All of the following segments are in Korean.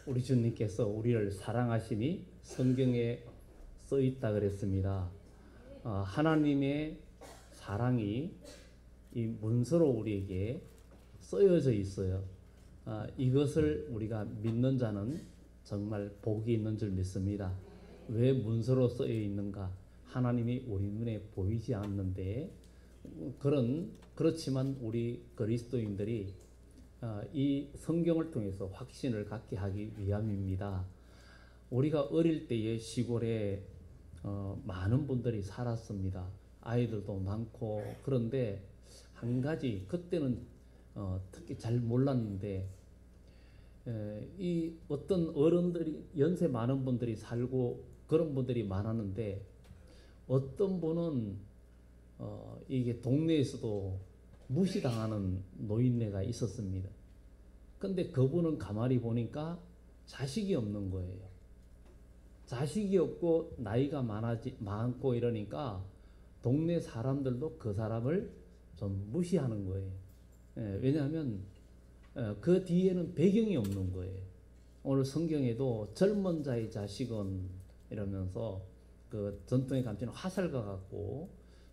우리 주님께서 우리를 사랑하시니 성경에 써 있다 그랬습니다. 하나님의 사랑이 이 문서로 우리에게 쓰여져 있어요. 이것을 우리가 믿는 자는 정말 복이 있는 줄 믿습니다. 왜 문서로 쓰여 있는가? 하나님이 우리 눈에 보이지 않는데 그렇지만 우리 그리스도인들이 이 성경을 통해서 확신을 갖게 하기 위함입니다. 우리가 어릴 때에 시골에 많은 분들이 살았습니다. 아이들도 많고. 그런데 한 가지 그때는 특히 잘 몰랐는데 이 어떤 어른들이 연세 많은 분들이 살고 그런 분들이 많았는데 어떤 분은 이게 동네에서도 무시당하는 노인네가 있었습니다. 근데 그분은 가만히 보니까 자식이 없는 거예요. 자식이 없고 나이가 많고 이러니까 동네 사람들도 그 사람을 좀 무시하는 거예요. 왜냐하면 그 뒤에는 배경이 없는 거예요. 오늘 성경에도 젊은 자의 자식은 이러면서 그 전통에 감추는 화살과 같고,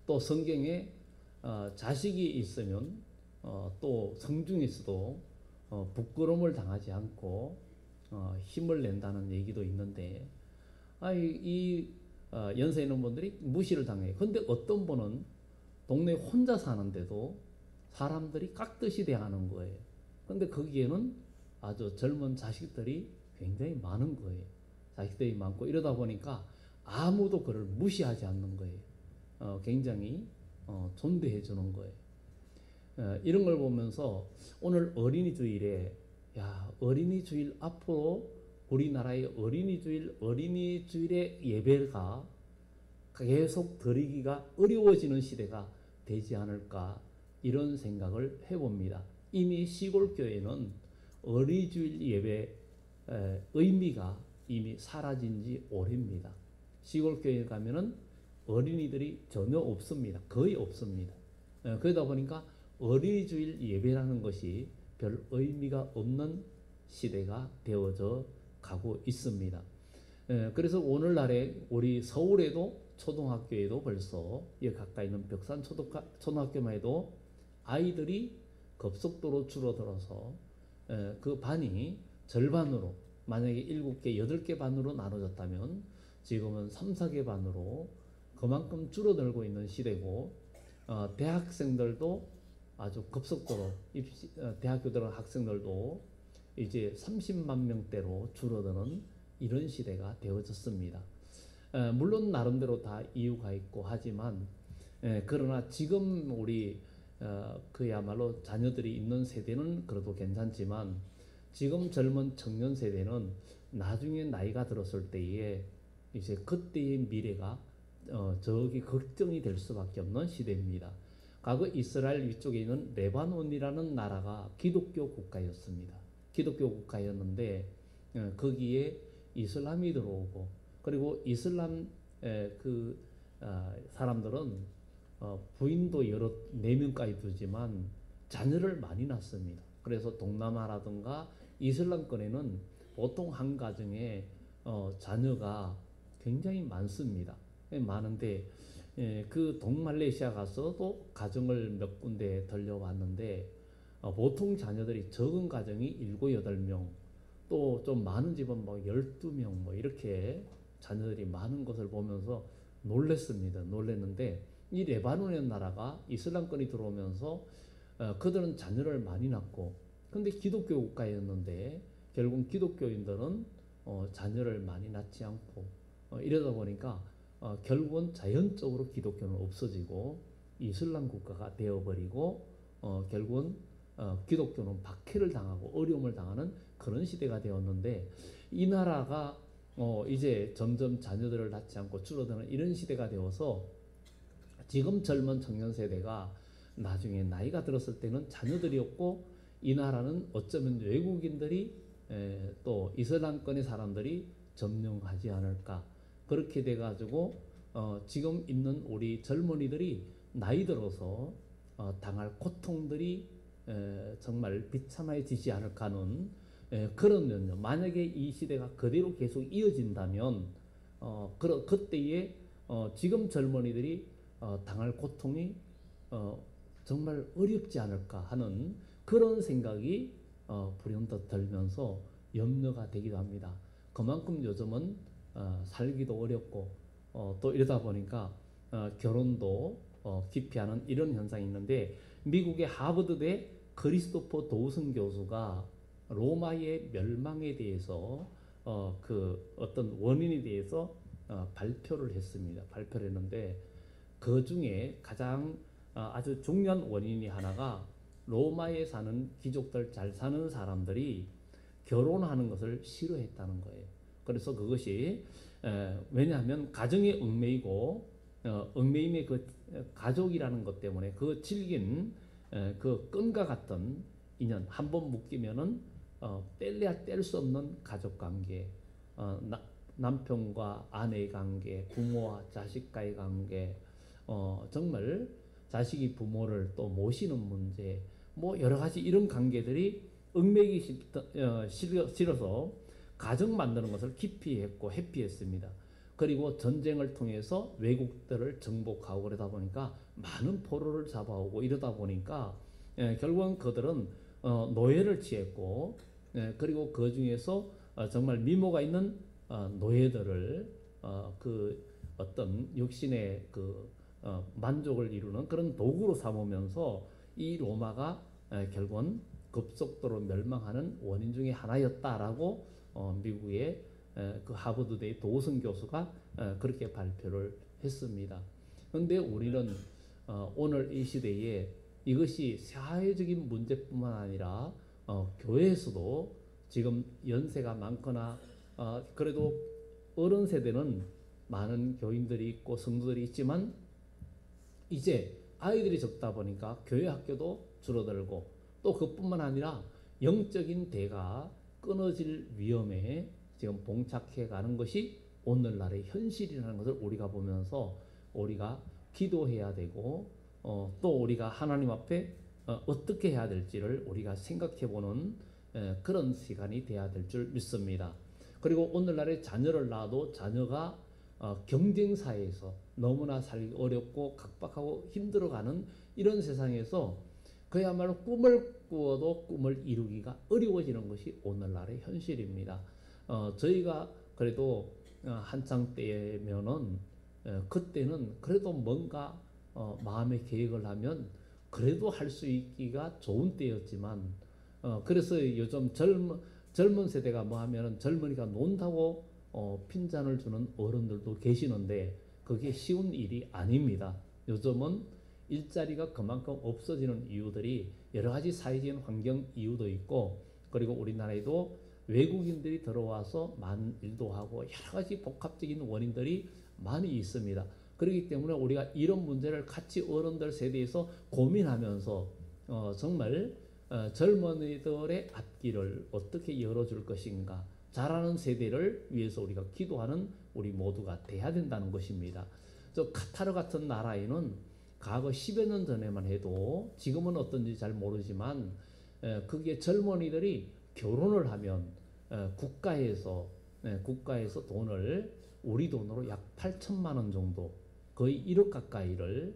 또 성경에 자식이 있으면 또 성중에서도 부끄러움을 당하지 않고 힘을 낸다는 얘기도 있는데, 이 연세 있는 분들이 무시를 당해요. 근데 어떤 분은 동네에 혼자 사는데도 사람들이 깍듯이 대하는 거예요. 근데 거기에는 아주 젊은 자식들이 굉장히 많은 거예요. 자식들이 많고 이러다 보니까 아무도 그를 무시하지 않는 거예요. 굉장히 존대해 주는 거예요. 이런 걸 보면서 오늘 어린이 주일에 어린이 주일 앞으로 우리나라의 어린이 주일의 예배가 계속 드리기가 어려워지는 시대가 되지 않을까, 이런 생각을 해봅니다. 이미 시골교회는 어린이 주일 예배 의미가 이미 사라진 지 오래입니다. 시골교회 가면은 어린이들이 전혀 없습니다. 거의 없습니다. 그러다 보니까 어린이 주일 예배라는 것이 별 의미가 없는 시대가 되어져 가고 있습니다. 그래서 오늘날에 우리 서울에도 초등학교에도 벌써 여기 가까이 있는 벽산 초등학교만 해도 아이들이 급속도로 줄어들어서 그 반이 절반으로, 만약에 7개, 8개 반으로 나눠졌다면 지금은 3, 4개 반으로 그만큼 줄어들고 있는 시대고, 대학생들도 아주 급속도로 대학교 들어간 학생들도 이제 30만 명대로 줄어드는 이런 시대가 되어졌습니다. 물론 나름대로 다 이유가 있고 하지만 그러나 지금 우리 그야말로 자녀들이 있는 세대는 그래도 괜찮지만 지금 젊은 청년 세대는 나중에 나이가 들었을 때에 이제 그때의 미래가 저기 걱정이 될 수밖에 없는 시대입니다. 과거 이스라엘 위쪽에 있는 레바논이라는 나라가 기독교 국가였습니다. 기독교 국가였는데 거기에 이슬람이 들어오고, 그리고 이슬람 사람들은 부인도 여러 4명까지 두지만 자녀를 많이 낳습니다. 그래서 동남아라든가 이슬람권에는 보통 한 가정에 자녀가 굉장히 많습니다. 많은데 그 동말레이시아 가서도 가정을 몇 군데 들려왔는데 보통 자녀들이 적은 가정이 7, 8명, 또 좀 많은 집은 12명 이렇게 자녀들이 많은 것을 보면서 놀랬는데 이 레바논의 나라가 이슬람권이 들어오면서 그들은 자녀를 많이 낳고, 근데 기독교 국가였는데 결국 기독교인들은 자녀를 많이 낳지 않고 이러다 보니까 결국은 자연적으로 기독교는 없어지고 이슬람 국가가 되어버리고 결국은 기독교는 박해를 당하고 어려움을 당하는 그런 시대가 되었는데, 이 나라가 이제 점점 자녀들을 낳지 않고 줄어드는 이런 시대가 되어서 지금 젊은 청년 세대가 나중에 나이가 들었을 때는 자녀들이 없고 이 나라는 어쩌면 외국인들이 또 이슬람권의 사람들이 점령하지 않을까, 그렇게 돼가지고 지금 있는 우리 젊은이들이 나이 들어서 당할 고통들이 정말 비참해지지 않을까 하는 그러면요, 만약에 이 시대가 그대로 계속 이어진다면 그때에 지금 젊은이들이 당할 고통이 정말 어렵지 않을까 하는 그런 생각이 불현듯 들면서 염려가 되기도 합니다. 그만큼 요즘은 살기도 어렵고 또 이러다 보니까 결혼도 기피하는 이런 현상이 있는데, 미국의 하버드대 크리스토퍼 도우슨 교수가 로마의 멸망에 대해서 그 어떤 원인에 대해서 발표를 했습니다. 발표를 했는데 그 중에 가장 아주 중요한 원인이 하나가, 로마에 사는 귀족들, 잘 사는 사람들이 결혼하는 것을 싫어했다는 거예요. 그래서 그것이 왜냐하면 가정에 얽매이고 얽매임의 그 가족이라는 것 때문에 그 질긴 그 끈과 같은 인연, 한번 묶이면은 뗄래야 뗄 수 없는 가족 관계, 남편과 아내의 관계, 부모와 자식과의 관계, 정말 자식이 부모를 또 모시는 문제, 뭐 여러 가지 이런 관계들이 얽매이기 싫어서 가정 만드는 것을 기피했고 회피했습니다. 그리고 전쟁을 통해서 외국들을 정복하고 그러다 보니까 많은 포로를 잡아오고 이러다 보니까 결국은 그들은 노예를 취했고, 그리고 그 중에서 정말 미모가 있는 노예들을 그 어떤 육신의 그 만족을 이루는 그런 도구로 삼으면서 이 로마가 결국은 급속도로 멸망하는 원인 중에 하나였다라고 미국의 그 하버드대의 도우슨 교수가 그렇게 발표를 했습니다. 그런데 우리는 오늘 이 시대에 이것이 사회적인 문제뿐만 아니라 교회에서도 지금 연세가 많거나 그래도 어른 세대는 많은 교인들이 있고 성도들이 있지만, 이제 아이들이 적다 보니까 교회 학교도 줄어들고, 또 그뿐만 아니라 영적인 대가 끊어질 위험에 지금 봉착해 가는 것이 오늘날의 현실이라는 것을 우리가 보면서 우리가 기도해야 되고, 또 우리가 하나님 앞에 어떻게 해야 될지를 우리가 생각해 보는 그런 시간이 돼야 될 줄 믿습니다. 그리고 오늘날의 자녀를 낳아도 자녀가 경쟁사회에서 너무나 살기 어렵고 각박하고 힘들어가는 이런 세상에서 그야말로 꿈을 꾸어도 꿈을 이루기가 어려워지는 것이 오늘날의 현실입니다. 저희가 그래도 한창 때면은 그때는 그래도 뭔가 마음의 계획을 하면 그래도 할 수 있기가 좋은 때였지만, 그래서 요즘 젊은 세대가 뭐 하면은 젊은이가 논다고 핀잔을 주는 어른들도 계시는데 그게 쉬운 일이 아닙니다. 요즘은 일자리가 그만큼 없어지는 이유들이 여러 가지 사회적인 환경 이유도 있고, 그리고 우리나라에도 외국인들이 들어와서 많은 일도 하고 여러 가지 복합적인 원인들이 많이 있습니다. 그렇기 때문에 우리가 이런 문제를 같이 어른들 세대에서 고민하면서 정말 젊은이들의 앞길을 어떻게 열어줄 것인가, 자라는 세대를 위해서 우리가 기도하는 우리 모두가 돼야 된다는 것입니다. 저 카타르 같은 나라에는 과거 10여 년 전에만 해도, 지금은 어떤지 잘 모르지만 그게 젊은이들이 결혼을 하면 국가에서 돈을 우리 돈으로 약 8천만 원 정도, 거의 1억 가까이를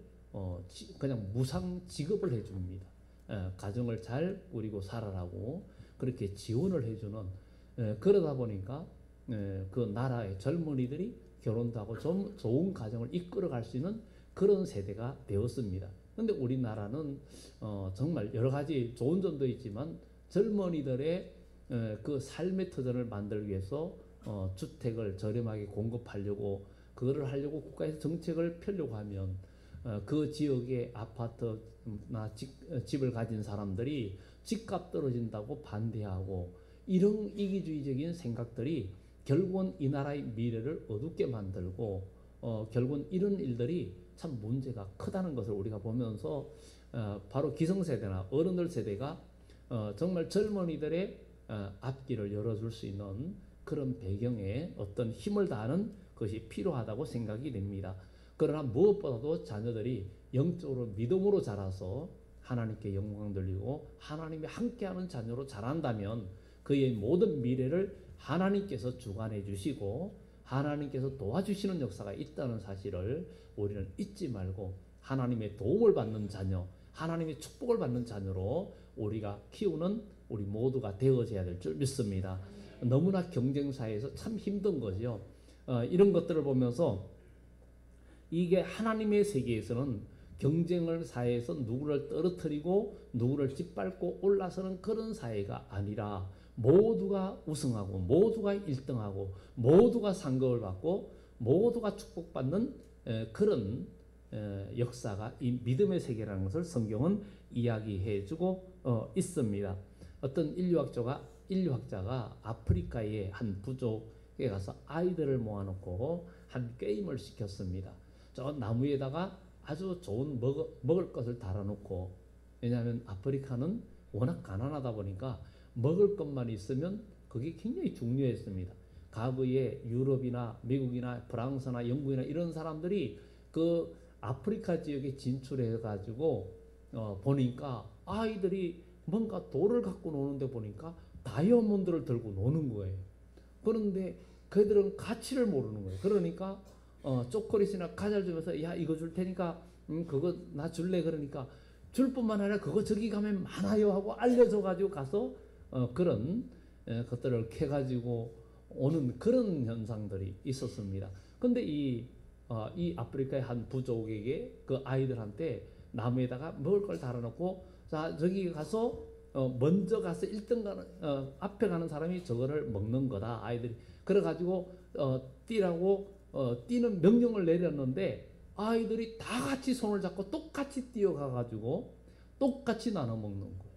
그냥 무상 지급을 해줍니다. 가정을 잘 꾸리고 살아라고 그렇게 지원을 해주는, 그러다 보니까 그 나라의 젊은이들이 결혼도 하고 좀 좋은 가정을 이끌어갈 수 있는 그런 세대가 되었습니다. 그런데 우리나라는 정말 여러 가지 좋은 점도 있지만 젊은이들의 그 삶의 터전을 만들기 위해서 주택을 저렴하게 공급하려고, 그거를 하려고 국가에서 정책을 펴려고 하면 그 지역의 아파트나 집을 가진 사람들이 집값 떨어진다고 반대하고, 이런 이기주의적인 생각들이 결국은 이 나라의 미래를 어둡게 만들고 결국은 이런 일들이 참 문제가 크다는 것을 우리가 보면서 바로 기성세대나 어른들 세대가 정말 젊은이들의 앞길을 열어줄 수 있는 그런 배경에 어떤 힘을 다하는 것이 필요하다고 생각이 됩니다. 그러나 무엇보다도 자녀들이 영적으로 믿음으로 자라서 하나님께 영광 돌리고 하나님이 함께하는 자녀로 자란다면 그의 모든 미래를 하나님께서 주관해 주시고 하나님께서 도와주시는 역사가 있다는 사실을 우리는 잊지 말고 하나님의 도움을 받는 자녀, 하나님의 축복을 받는 자녀로 우리가 키우는 우리 모두가 되어져야 될 줄 믿습니다. 너무나 경쟁사에서 참 힘든 거죠. 이런 것들을 보면서 이게 하나님의 세계에서는 경쟁을 사회에서 누구를 떨어뜨리고 누구를 짓밟고 올라서는 그런 사회가 아니라 모두가 우승하고 모두가 1등하고 모두가 상급을 받고 모두가 축복받는 그런 역사가 이 믿음의 세계라는 것을 성경은 이야기해주고 있습니다. 어떤 인류학자가 아프리카의 한 부족에 가서 아이들을 모아놓고 한 게임을 시켰습니다. 저 나무에다가 아주 좋은 먹을 것을 달아놓고, 왜냐하면 아프리카는 워낙 가난하다 보니까 먹을 것만 있으면 그게 굉장히 중요했습니다. 과거에 유럽이나 미국이나 프랑스나 영국이나 이런 사람들이 그 아프리카 지역에 진출해 가지고 보니까 아이들이 뭔가 돌을 갖고 노는데 보니까 다이아몬드를 들고 노는 거예요. 그런데 그들은 가치를 모르는 거예요. 그러니까 초콜릿이나 과자를 주면서 야 이거 줄 테니까 그거 나 줄래. 그러니까 줄 뿐만 아니라 그거 저기 가면 많아요 하고 알려줘 가지고 가서 그런 것들을 캐가지고 오는 그런 현상들이 있었습니다. 근데 이 아프리카의 한 부족에게 그 아이들한테 나무에다가 먹을 걸 달아놓고 자 저기 가서 먼저 가서 1등 가는 앞에 가는 사람이 저거를 먹는 거다. 아이들이 그래가지고 뛰라고 뛰는 명령을 내렸는데 아이들이 다 같이 손을 잡고 똑같이 뛰어가가지고 똑같이 나눠 먹는 거예요.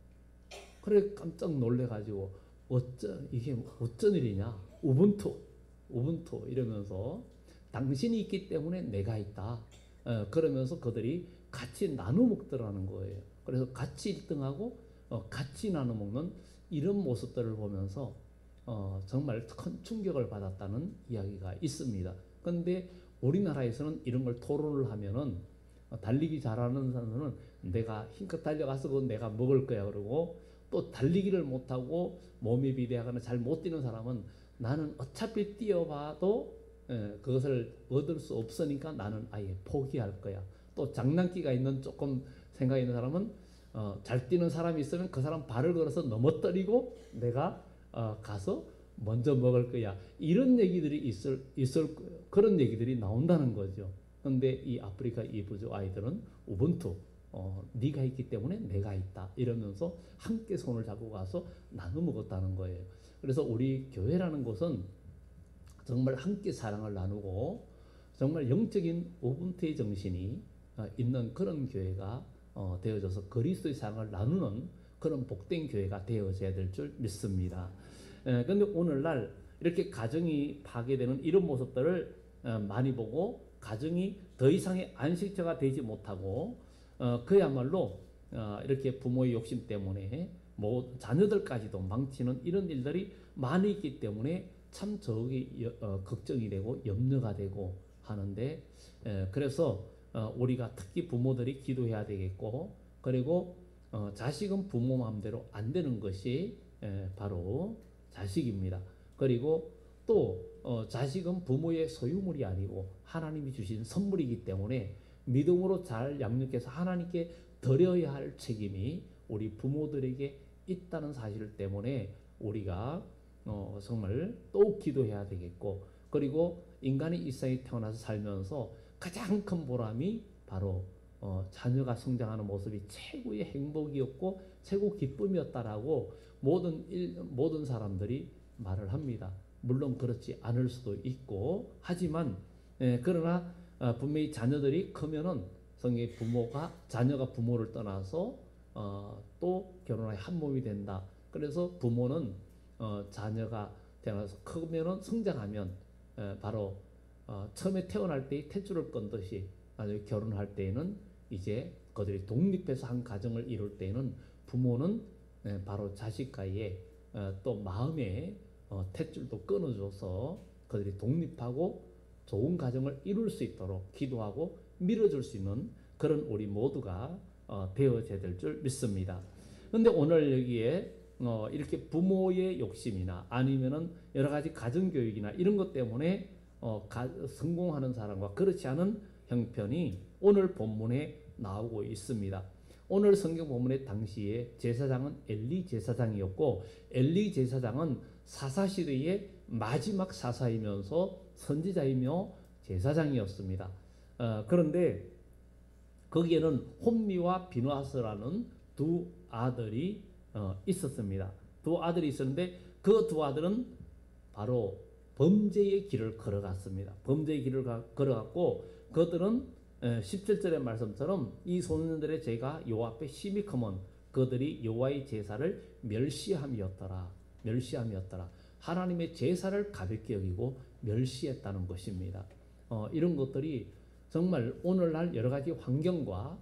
그래 깜짝 놀래가지고 이게 어쩐 일이냐. 우분투 이러면서 당신이 있기 때문에 내가 있다. 그러면서 그들이 같이 나눠 먹더라는 거예요. 그래서 같이 1등하고 같이 나눠 먹는 이런 모습들을 보면서 정말 큰 충격을 받았다는 이야기가 있습니다. 그런데 우리나라에서는 이런 걸 토론을 하면은 달리기 잘하는 사람은 내가 힘껏 달려가서 그건 내가 먹을 거야 그러고, 또 달리기를 못하고 몸이 비대하거나 잘 못 뛰는 사람은 나는 어차피 뛰어봐도 그것을 얻을 수 없으니까 나는 아예 포기할 거야. 또 장난기가 있는 조금 생각 있는 사람은 잘 뛰는 사람이 있으면 그 사람 발을 걸어서 넘어뜨리고 내가 가서 먼저 먹을 거야. 이런 얘기들이 있을 그런 얘기들이 나온다는 거죠. 그런데 이 아프리카 이 부족 아이들은 우분투 네가 있기 때문에 내가 있다 이러면서 함께 손을 잡고 가서 나눠 먹었다는 거예요. 그래서 우리 교회라는 곳은 정말 함께 사랑을 나누고 정말 영적인 우분투의 정신이 있는 그런 교회가 되어져서 그리스도의 사랑을 나누는 그런 복된 교회가 되어져야 될 줄 믿습니다. 그런데 오늘날 이렇게 가정이 파괴되는 이런 모습들을 많이 보고 가정이 더 이상의 안식처가 되지 못하고 그야말로 이렇게 부모의 욕심 때문에 자녀들까지도 망치는 이런 일들이 많이 있기 때문에 참 저기 걱정이 되고 염려가 되고 하는데, 그래서 우리가 특히 부모들이 기도해야 되겠고, 그리고 자식은 부모 마음대로 안 되는 것이 바로 자식입니다. 그리고 또 자식은 부모의 소유물이 아니고 하나님이 주신 선물이기 때문에 믿음으로 잘 양육해서 하나님께 드려야 할 책임이 우리 부모들에게 있다는 사실 때문에 우리가 정말 또 기도해야 되겠고, 그리고 인간이 이 세상에 태어나서 살면서 가장 큰 보람이 바로 자녀가 성장하는 모습이 최고의 행복이었고 최고 기쁨이었다라고 모든 사람들이 말을 합니다. 물론 그렇지 않을 수도 있고 하지만 그러나 분명히 자녀들이 크면은 성의 자녀가 부모를 떠나서 또 결혼하여 한 몸이 된다. 그래서 부모는 자녀가 태어나서 크면은 성장하면 바로 처음에 태어날 때의 탯줄을 끈듯이 나중에 결혼할 때에는 이제 그들이 독립해서 한 가정을 이룰 때에는 부모는 바로 자식과의 또 마음의 탯줄도 끊어줘서 그들이 독립하고 좋은 가정을 이룰 수 있도록 기도하고 밀어줄 수 있는 그런 우리 모두가 되어져야 될 줄 믿습니다. 그런데 오늘 여기에 이렇게 부모의 욕심이나 아니면은 여러 가지 가정교육이나 이런 것 때문에 성공하는 사람과 그렇지 않은 형편이 오늘 본문에 나오고 있습니다. 오늘 성경 본문의 당시에 제사장은 엘리 제사장이었고, 엘리 제사장은 사사시대의 마지막 사사이면서 선지자이며 제사장이었습니다. 그런데 거기에는 홈리와 비누아스라는 두 아들이 있었습니다. 두 아들이 있었는데 그 두 아들은 바로 범죄의 길을 걸어갔습니다. 범죄의 길을 걸어갔고, 그들은 17절의 말씀처럼 이 소년들의 죄가 여호와 앞에 심히 크면 그들이 여호와의 제사를 멸시함이었더라. 하나님의 제사를 가볍게 여기고 멸시했다는 것입니다. 이런 것들이 정말 오늘날 여러 가지 환경과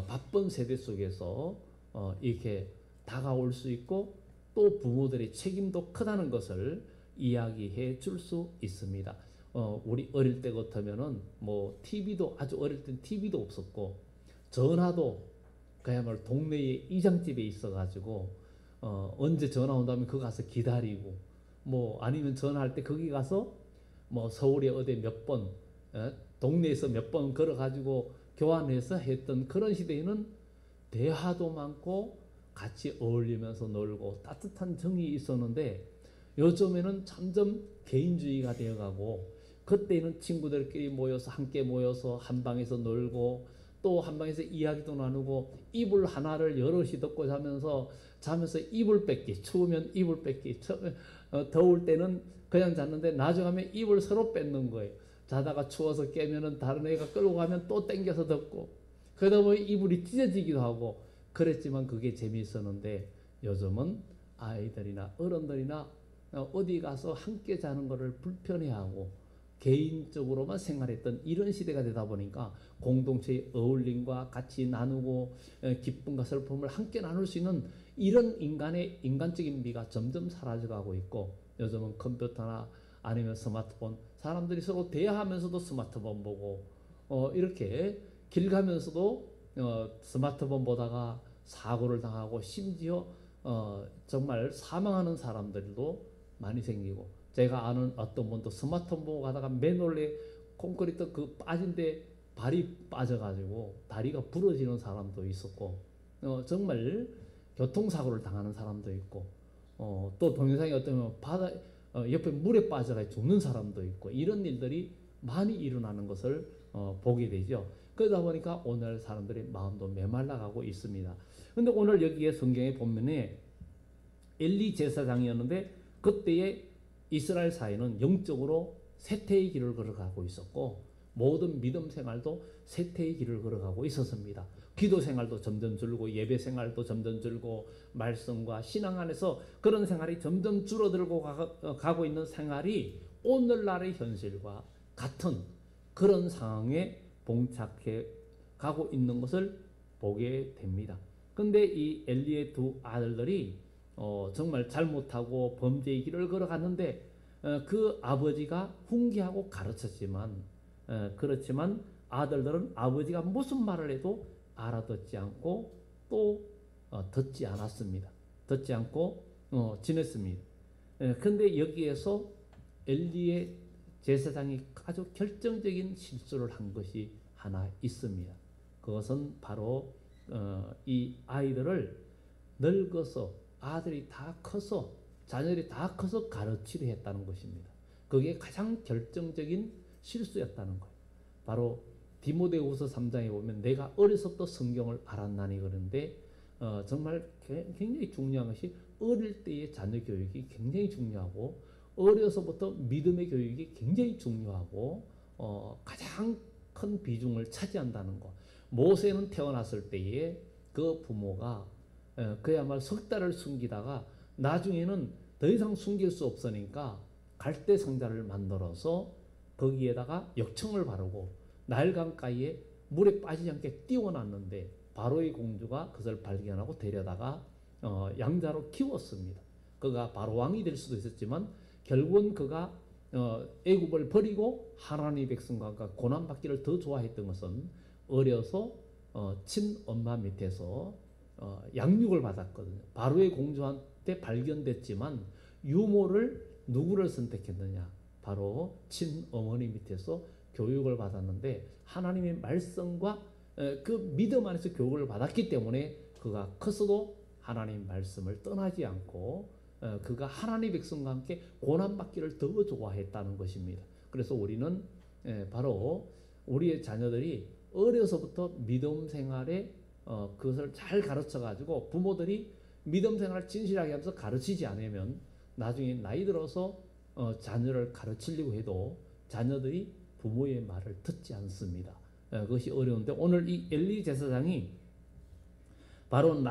바쁜 세대 속에서 이렇게 다가올 수 있고, 또 부모들의 책임도 크다는 것을 이야기해 줄 수 있습니다. 우리 어릴 때 같으면은 뭐 TV도, 아주 어릴 땐 TV도 없었고, 전화도 그야말로 동네에 이장집에 있어가지고 언제 전화 온다면 그 가서 기다리고, 뭐 아니면 전화할 때 거기 가서 뭐 서울에 어디 몇 번, 동네에서 몇 번 걸어가지고 교환해서 했던 그런 시대에는 대화도 많고 같이 어울리면서 놀고 따뜻한 정이 있었는데, 요즘에는 점점 개인주의가 되어가고, 그때는 친구들끼리 모여서 함께 모여서 한 방에서 놀고 또 한 방에서 이야기도 나누고 이불 하나를 여럿이 덮고 자면서 이불 뺏기, 추우면 이불 뺏기, 더울 때는 그냥 잤는데 나중에 하면 이불 서로 뺏는 거예요. 자다가 추워서 깨면은 다른 애가 끌고 가면 또 땡겨서 덮고, 그러다 보니 이불이 찢어지기도 하고 그랬지만 그게 재미있었는데, 요즘은 아이들이나 어른들이나 어디 가서 함께 자는 것을 불편해하고 개인적으로만 생활했던 이런 시대가 되다 보니까 공동체의 어울림과 같이 나누고 기쁨과 슬픔을 함께 나눌 수 있는 이런 인간적인 미가 점점 사라져가고 있고, 요즘은 컴퓨터나 아니면 스마트폰, 사람들이 서로 대화하면서도 스마트폰 보고 이렇게 길 가면서도 스마트폰 보다가 사고를 당하고 심지어 정말 사망하는 사람들도 많이 생기고, 제가 아는 어떤 분도 스마트폰 보고 가다가 맨홀에 콘크리트 그 빠진데 발이 빠져가지고 다리가 부러지는 사람도 있었고, 정말 교통사고를 당하는 사람도 있고, 또 동영상에 어떤 바다 옆에 물에 빠져가 죽는 사람도 있고, 이런 일들이 많이 일어나는 것을 보게 되죠. 그러다 보니까 오늘 사람들의 마음도 메말라가고 있습니다. 그런데 오늘 여기에 성경에 보면에 엘리 제사장이었는데, 그때의 이스라엘 사회는 영적으로 쇠퇴의 길을 걸어가고 있었고, 모든 믿음 생활도 쇠퇴의 길을 걸어가고 있었습니다. 기도 생활도 점점 줄고, 예배 생활도 점점 줄고, 말씀과 신앙 안에서 그런 생활이 점점 줄어들고 가고 있는 생활이 오늘날의 현실과 같은 그런 상황에 봉착해 가고 있는 것을 보게 됩니다. 근데 이 엘리의 두 아들들이 정말 잘못하고 범죄의 길을 걸어갔는데, 그 아버지가 훈계하고 가르쳤지만, 그렇지만 아들들은 아버지가 무슨 말을 해도 알아듣지 않고 또 듣지 않았습니다. 듣지 않고 지냈습니다. 그런데 여기에서 엘리의 제사장이 아주 결정적인 실수를 한 것이 하나 있습니다. 그것은 바로 이 아이들을 늙어서, 아들이 다 커서, 자녀들이 다 커서 가르치려 했다는 것입니다. 그게 가장 결정적인 실수였다는 거예요. 바로 디모데후서 3장에 보면 내가 어려서부터 성경을 알았나니 그러는데, 정말 굉장히 중요한 것이 어릴 때의 자녀 교육이 굉장히 중요하고, 어려서부터 믿음의 교육이 굉장히 중요하고 가장 큰 비중을 차지한다는 것. 모세는 태어났을 때에 그 부모가 그야말로 석 달을 숨기다가 나중에는 더 이상 숨길 수 없으니까 갈대 상자를 만들어서 거기에다가 역청을 바르고 나일강가에 물에 빠지지 않게 띄워놨는데, 바로의 공주가 그것을 발견하고 데려다가 양자로 키웠습니다. 그가 바로 왕이 될 수도 있었지만 결국은 그가 애굽을 버리고 하나님의 백성과 고난받기를 더 좋아했던 것은 어려서 친엄마 밑에서 양육을 받았거든요. 바로의 공주한 때 발견됐지만 유모를 누구를 선택했느냐? 바로 친어머니 밑에서 교육을 받았는데 하나님의 말씀과 그 믿음 안에서 교육을 받았기 때문에 그가 커서도 하나님 말씀을 떠나지 않고 그가 하나님 백성과 함께 고난받기를 더 좋아했다는 것입니다. 그래서 우리는 바로 우리의 자녀들이 어려서부터 믿음 생활에 그것을 잘 가르쳐 가지고 부모들이 믿음 생활을 진실하게 하면서 가르치지 않으면 나중에 나이 들어서 자녀를 가르치려고 해도 자녀들이 부모의 말을 듣지 않습니다. 그것이 어려운데 오늘 이 엘리 제사장이 바로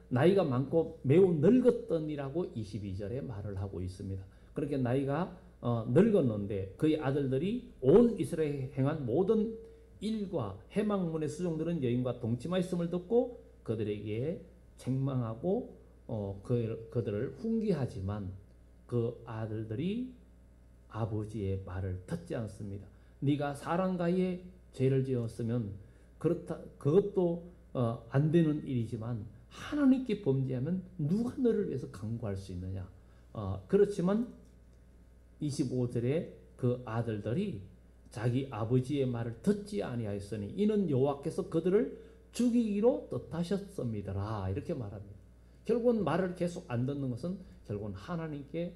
나이가 많고 매우 늙었더니라고 22절에 말을 하고 있습니다. 그렇게 나이가 늙었는데 그의 아들들이 온 이스라엘에 행한 모든 일과 해망문의 수종들은 여인과 동침하였음을 듣고 그들에게 책망하고 그들을 훈계하지만 그 아들들이 아버지의 말을 듣지 않습니다. 네가 사랑가에 죄를 지었으면 그것도 안 되는 일이지만 하나님께 범죄하면 누가 너를 위해서 강구할 수 있느냐? 그렇지만 25절에 그 아들들이 자기 아버지의 말을 듣지 아니하였으니 이는 여호와께서 그들을 죽이기로 뜻하셨습니다. 이렇게 말합니다. 결국은 말을 계속 안 듣는 것은 결국은 하나님께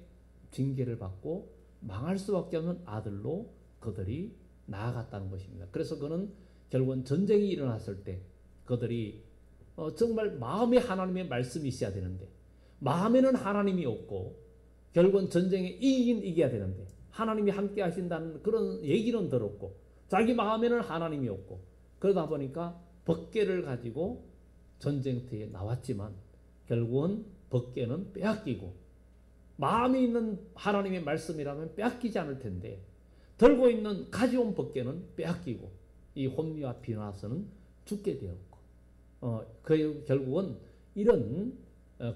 징계를 받고 망할 수밖에 없는 아들로 그들이 나아갔다는 것입니다. 그래서 그는 결국은 전쟁이 일어났을 때 그들이 정말 마음에 하나님의 말씀이 있어야 되는데 마음에는 하나님이 없고 결국은 전쟁에 이기긴 이겨야 되는데 하나님이 함께 하신다는 그런 얘기는 들었고 자기 마음에는 하나님이 없고 그러다 보니까 법궤를 가지고 전쟁터에 나왔지만 결국은 법궤는 빼앗기고 마음에 있는 하나님의 말씀이라면 빼앗기지 않을 텐데 들고 있는 가져온 법궤는 빼앗기고 이 홈리와 비나서는 죽게 되었고 결국은 이런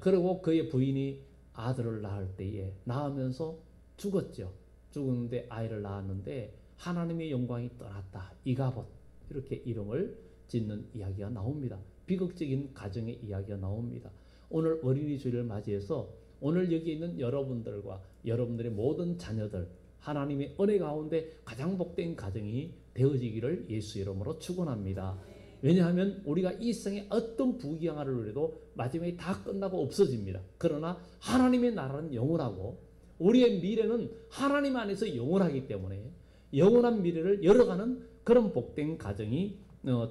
그리고 그의 부인이 아들을 낳을 때에 낳으면서 죽었죠. 죽었는데 아이를 낳았는데 하나님의 영광이 떠났다. 이가봇 이렇게 이름을 짓는 이야기가 나옵니다. 비극적인 가정의 이야기가 나옵니다. 오늘 어린이 주일을 맞이해서 오늘 여기 있는 여러분들과 여러분들의 모든 자녀들 하나님의 은혜 가운데 가장 복된 가정이 되어지기를 예수 이름으로 축원합니다. 왜냐하면 우리가 이 세상에 어떤 부귀영화를 누려도 마지막에 다 끝나고 없어집니다. 그러나 하나님의 나라는 영원하고 우리의 미래는 하나님 안에서 영원하기 때문에 영원한 미래를 열어가는 그런 복된 가정이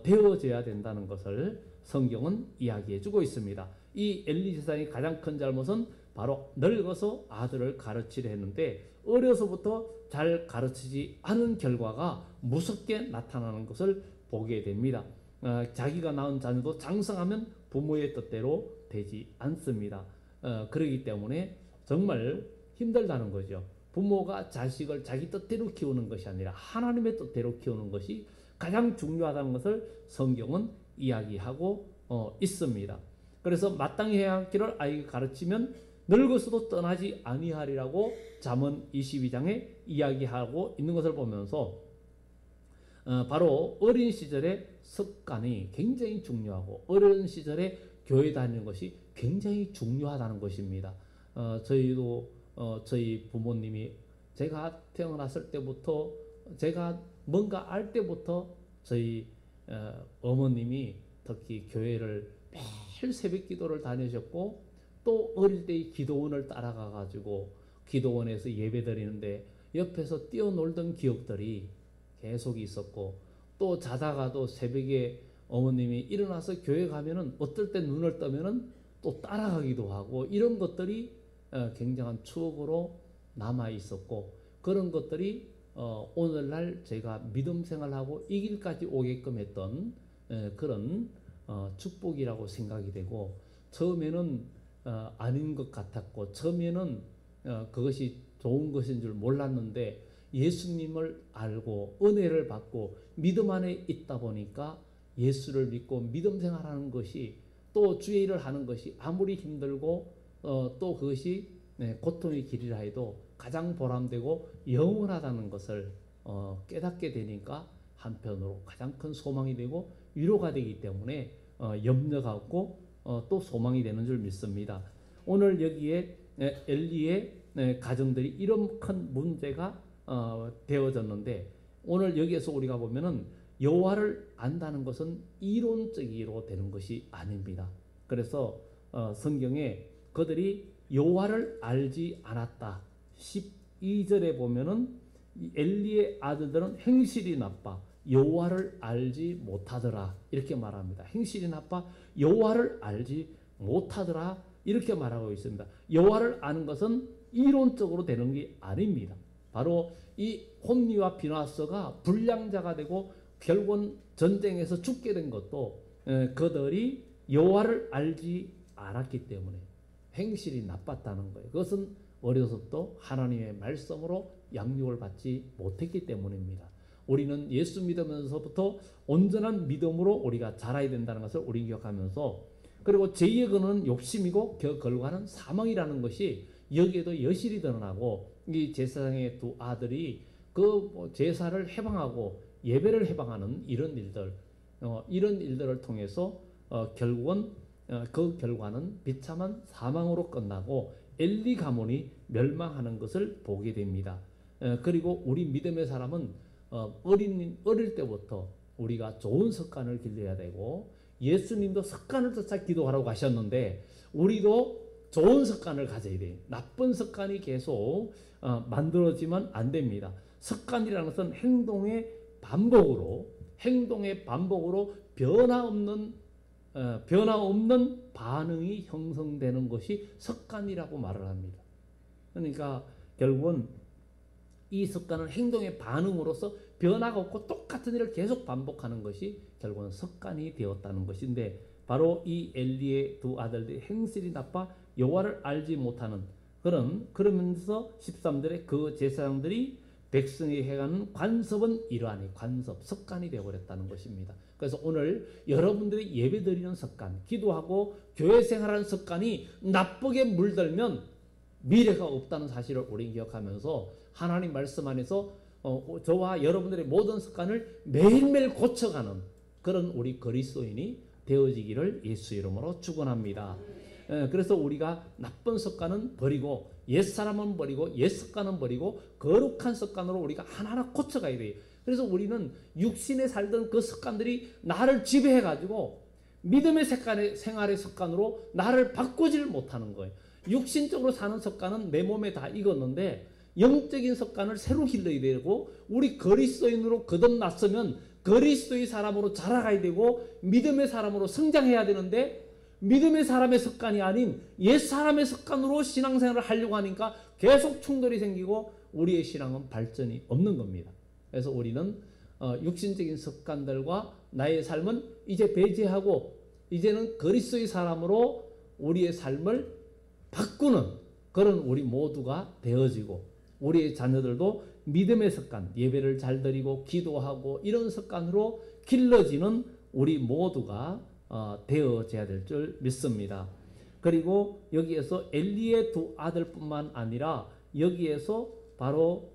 되어져야 된다는 것을 성경은 이야기해주고 있습니다. 이 엘리 제사장의 가장 큰 잘못은 바로 늙어서 아들을 가르치려 했는데 어려서부터 잘 가르치지 않은 결과가 무섭게 나타나는 것을 보게 됩니다. 자기가 낳은 자녀도 장성하면 부모의 뜻대로 되지 않습니다. 그렇기 때문에 정말 힘들다는 거죠. 부모가 자식을 자기 뜻대로 키우는 것이 아니라 하나님의 뜻대로 키우는 것이 가장 중요하다는 것을 성경은 이야기하고 있습니다. 그래서 마땅히 해야 할 길을 아이에게 가르치면 늙어서도 떠나지 아니하리라고 잠언 22장에 이야기하고 있는 것을 보면서 바로 어린 시절의 습관이 굉장히 중요하고 어린 시절에 교회 다니는 것이 굉장히 중요하다는 것입니다. 저희도 저희 부모님이 제가 태어났을 때부터 제가 뭔가 알 때부터 저희 어머님이 특히 교회를 매일 새벽 기도를 다니셨고 또 어릴 때 기도원을 따라가 가지고 기도원에서 예배 드리는데 옆에서 뛰어놀던 기억들이 계속 있었고 또 자다가도 새벽에 어머님이 일어나서 교회 가면은 어떨 때 눈을 뜨면은 또 따라가기도 하고 이런 것들이 굉장한 추억으로 남아 있었고 그런 것들이 오늘날 제가 믿음 생활하고 이 길까지 오게끔 했던 그런 축복이라고 생각이 되고 처음에는 아닌 것 같았고 처음에는 그것이 좋은 것인 줄 몰랐는데 예수님을 알고 은혜를 받고 믿음 안에 있다 보니까 예수를 믿고 믿음 생활하는 것이 또 주의 일을 하는 것이 아무리 힘들고 또 그것이 고통의 길이라 해도 가장 보람되고 영원하다는 것을 깨닫게 되니까 한편으로 가장 큰 소망이 되고 위로가 되기 때문에 염려가 없고 또 소망이 되는 줄 믿습니다. 오늘 여기에 엘리의 가정들이 이런 큰 문제가 되어졌는데 오늘 여기에서 우리가 보면은 여호와를 안다는 것은 이론적으로 되는 것이 아닙니다. 그래서 성경에 그들이 여호와를 알지 않았다. 12절에 보면은 엘리의 아들들은 행실이 나빠 여호와를 알지 못하더라 이렇게 말합니다. 행실이 나빠 여호와를 알지 못하더라 이렇게 말하고 있습니다. 여호와를 아는 것은 이론적으로 되는 게 아닙니다. 바로 이 홈리와 비나스가 불량자가 되고 결국은 전쟁에서 죽게 된 것도 그들이 여호와를 알지 않았기 때문에 행실이 나빴다는 거예요. 그것은 어려서부터 하나님의 말씀으로 양육을 받지 못했기 때문입니다. 우리는 예수 믿으면서부터 온전한 믿음으로 우리가 자라야 된다는 것을 우리 기억하면서 그리고 죄의 근원은 욕심이고 그 결과는 사망이라는 것이 여기에도 여실히 드러나고 이 제사장의 두 아들이 그 제사를 해방하고 예배를 해방하는 이런 일들을 통해서 결국은 그 결과는 비참한 사망으로 끝나고 엘리 가문이 멸망하는 것을 보게 됩니다. 그리고 우리 믿음의 사람은 어릴 때부터 우리가 좋은 습관을 길러야 되고 예수님도 습관을 쫓아 기도하라고 하셨는데 우리도 좋은 습관을 가져야 돼요. 나쁜 습관이 계속 만들어지면 안 됩니다. 습관이라는 것은 행동의 반복으로 변화 없는 반응이 형성되는 것이 습관이라고 말을 합니다. 그러니까 결국은 이 습관은 행동의 반응으로서 변화가 없고 똑같은 일을 계속 반복하는 것이 결국은 습관이 되었다는 것인데 바로 이 엘리의 두 아들들이 행실이 나빠 여호와를 알지 못하는 그러면서 13절에 그 제사장들이 백성이 해가는 관습은 이러하니 습관이 되어버렸다는 것입니다. 그래서 오늘 여러분들이 예배드리는 습관, 기도하고 교회 생활하는 습관이 나쁘게 물들면 미래가 없다는 사실을 우리 기억하면서 하나님 말씀 안에서 저와 여러분들의 모든 습관을 매일매일 고쳐가는 그런 우리 그리스도인이 되어지기를 예수 이름으로 축원합니다. 그래서 우리가 나쁜 습관은 버리고 옛사람은 버리고 옛습관은 버리고 거룩한 습관으로 우리가 하나하나 고쳐가야 돼요. 그래서 우리는 육신에 살던 그 습관들이 나를 지배해가지고 믿음의 생활의 습관으로 나를 바꾸지를 못하는 거예요. 육신적으로 사는 습관은 내 몸에 다 익었는데 영적인 습관을 새로 길러야 되고 우리 그리스도인으로 거듭났으면 그리스도의 사람으로 자라가야 되고 믿음의 사람으로 성장해야 되는데 믿음의 사람의 습관이 아닌 옛 사람의 습관으로 신앙생활을 하려고 하니까 계속 충돌이 생기고 우리의 신앙은 발전이 없는 겁니다. 그래서 우리는 육신적인 습관들과 나의 삶은 이제 배제하고 이제는 그리스도의 사람으로 우리의 삶을 바꾸는 그런 우리 모두가 되어지고 우리의 자녀들도 믿음의 습관, 예배를 잘 드리고 기도하고 이런 습관으로 길러지는 우리 모두가 되어져야 될 줄 믿습니다. 그리고 여기에서 엘리의 두 아들뿐만 아니라 여기에서 바로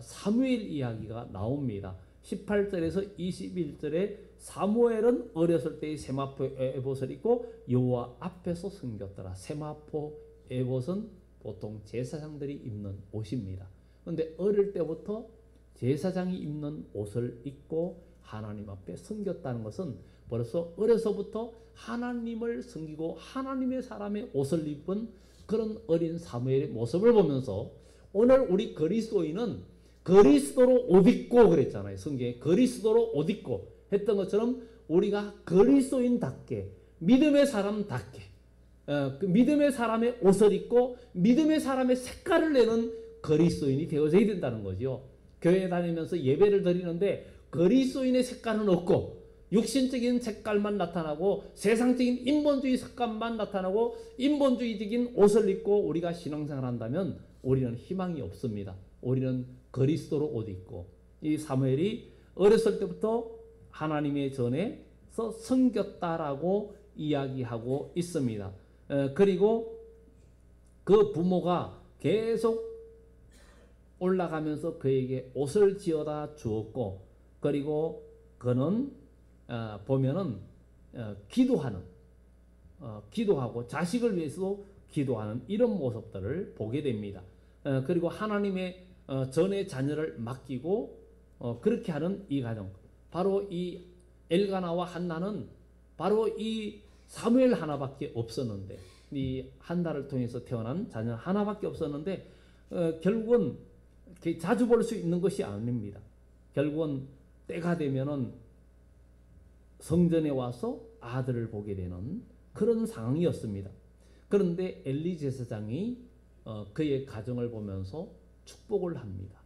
사무엘 이야기가 나옵니다. 18절에서 21절에 사무엘은 어렸을 때의 세마포 에봇을 입고 여호와 앞에서 섬겼더라. 세마포 에봇은 보통 제사장들이 입는 옷입니다. 그런데 어릴 때부터 제사장이 입는 옷을 입고 하나님 앞에 섬겼다는 것은 벌써 어려서부터 하나님을 섬기고 하나님의 사람의 옷을 입은 그런 어린 사무엘의 모습을 보면서 오늘 우리 그리스도인은 그리스도로 옷 입고 그랬잖아요. 성경에 그리스도로 옷 입고 했던 것처럼 우리가 그리스도인답게 믿음의 사람답게 그 믿음의 사람의 옷을 입고 믿음의 사람의 색깔을 내는 그리스도인이 되어져야 된다는 거죠. 교회 다니면서 예배를 드리는데 그리스도인의 색깔은 없고 육신적인 색깔만 나타나고 세상적인 인본주의 습관만 나타나고 인본주의적인 옷을 입고 우리가 신앙생활을 한다면 우리는 희망이 없습니다. 우리는 그리스도로 옷 입고 이 사무엘이 어렸을 때부터 하나님의 전에서 섬겼다라고 이야기하고 있습니다. 그리고 그 부모가 계속 올라가면서 그에게 옷을 지어다 주었고 그리고 그는 보면은 기도하고 자식을 위해서도 기도하는 이런 모습들을 보게 됩니다. 그리고 하나님의 전의 자녀를 맡기고 그렇게 하는 이 가정, 바로 이 엘가나와 한나는 바로 이 사무엘 하나밖에 없었는데, 이 한나를 통해서 태어난 자녀 하나밖에 없었는데 결국은 자주 볼 수 있는 것이 아닙니다. 결국은 때가 되면은 성전에 와서 아들을 보게 되는 그런 상황이었습니다. 그런데 엘리 제사장이 그의 가정을 보면서 축복을 합니다.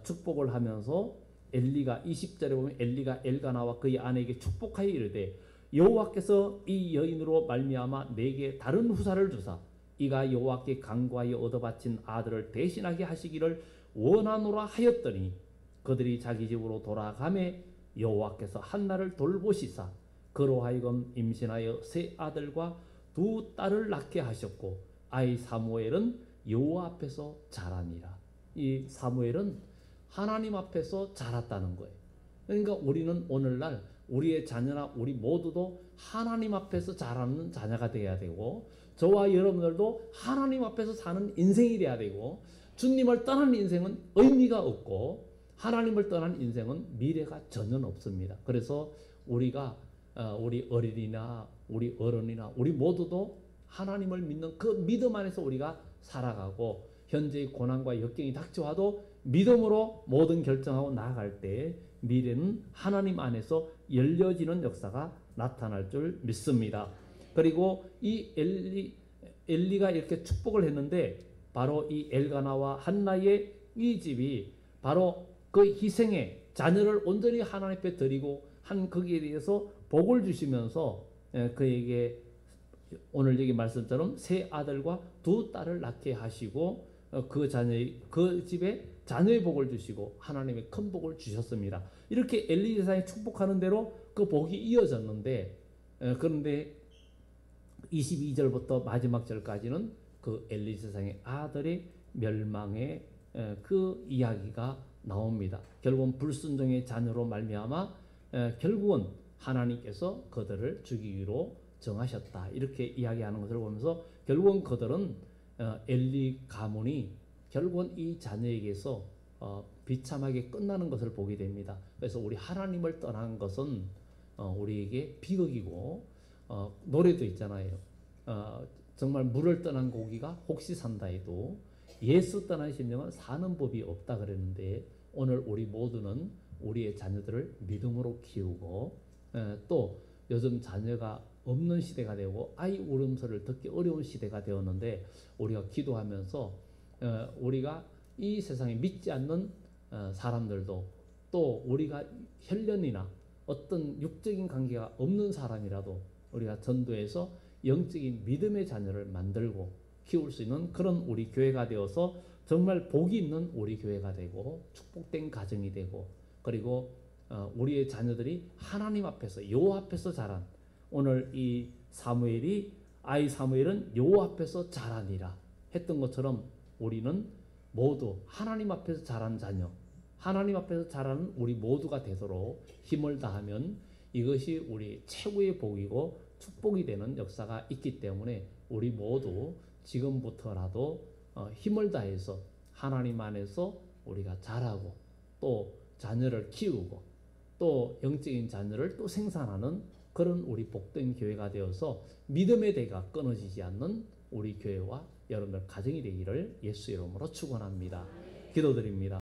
축복을 하면서 엘리가 20절에 보면 엘리가 엘가나와 그의 아내에게 축복하여 이르되 여호와께서 이 여인으로 말미암아 내게 다른 후사를 주사 이가 여호와께 간구하여 얻어바친 아들을 대신하게 하시기를 원하노라 하였더니 그들이 자기 집으로 돌아가매 여호와께서 한나를 돌보시사 그로 하여금 임신하여 세 아들과 두 딸을 낳게 하셨고 아이 사무엘은 여호와 앞에서 자라니라. 이 사무엘은 하나님 앞에서 자랐다는 거예요. 그러니까 우리는 오늘날 우리의 자녀나 우리 모두도 하나님 앞에서 자라는 자녀가 되어야 되고, 저와 여러분들도 하나님 앞에서 사는 인생이 되어야 되고, 주님을 떠난 인생은 의미가 없고 하나님을 떠난 인생은 미래가 전혀 없습니다. 그래서 우리가 우리 어린이나 우리 어른이나 우리 모두도 하나님을 믿는 그 믿음 안에서 우리가 살아가고, 현재의 고난과 역경이 닥쳐와도 믿음으로 모든 결정하고 나아갈 때 미래는 하나님 안에서 열려지는 역사가 나타날 줄 믿습니다. 그리고 이 엘리가 이렇게 축복을 했는데 바로 이 엘가나와 한나의 이 집이 바로 그 희생에 자녀를 온전히 하나님 앞에 드리고 한 거기에 대해서 복을 주시면서 그에게 오늘 여기 말씀처럼 세 아들과 두 딸을 낳게 하시고 그 집에 자녀의 복을 주시고 하나님의 큰 복을 주셨습니다. 이렇게 엘리 제사장이 축복하는 대로 그 복이 이어졌는데, 그런데 22절부터 마지막 절까지는 그 엘리 제사장의 아들의 멸망의 그 이야기가 나옵니다. 결국은 불순종의 자녀로 말미암아 결국은 하나님께서 그들을 죽이기로 정하셨다, 이렇게 이야기하는 것을 보면서 결국은 그들은 엘리 가문이 결국은 이 자녀에게서 비참하게 끝나는 것을 보게 됩니다. 그래서 우리 하나님을 떠난 것은 우리에게 비극이고, 노래도 있잖아요. 정말 물을 떠난 고기가 혹시 산다 해도 예수 떠난 심령은 사는 법이 없다 그랬는데, 오늘 우리 모두는 우리의 자녀들을 믿음으로 키우고, 또 요즘 자녀가 없는 시대가 되고 아이 울음소리를 듣기 어려운 시대가 되었는데, 우리가 기도하면서 우리가 이 세상에 믿지 않는 사람들도, 또 우리가 혈연이나 어떤 육적인 관계가 없는 사람이라도 우리가 전도해서 영적인 믿음의 자녀를 만들고 키울 수 있는 그런 우리 교회가 되어서 정말 복이 있는 우리 교회가 되고 축복된 가정이 되고, 그리고 우리의 자녀들이 하나님 앞에서 여호와 앞에서 자란, 오늘 이 아이 사무엘은 여호와 앞에서 자라니라 했던 것처럼 우리는 모두 하나님 앞에서 자란 자녀, 하나님 앞에서 자라는 우리 모두가 되도록 힘을 다하면 이것이 우리 최고의 복이고 축복이 되는 역사가 있기 때문에 우리 모두 지금부터라도 힘을 다해서 하나님 안에서 우리가 자라고 또 자녀를 키우고 또 영적인 자녀를 또 생산하는 그런 우리 복된 교회가 되어서 믿음의 대가 끊어지지 않는 우리 교회와 여러분들 가정이 되기를 예수 이름으로 축원합니다. 기도드립니다.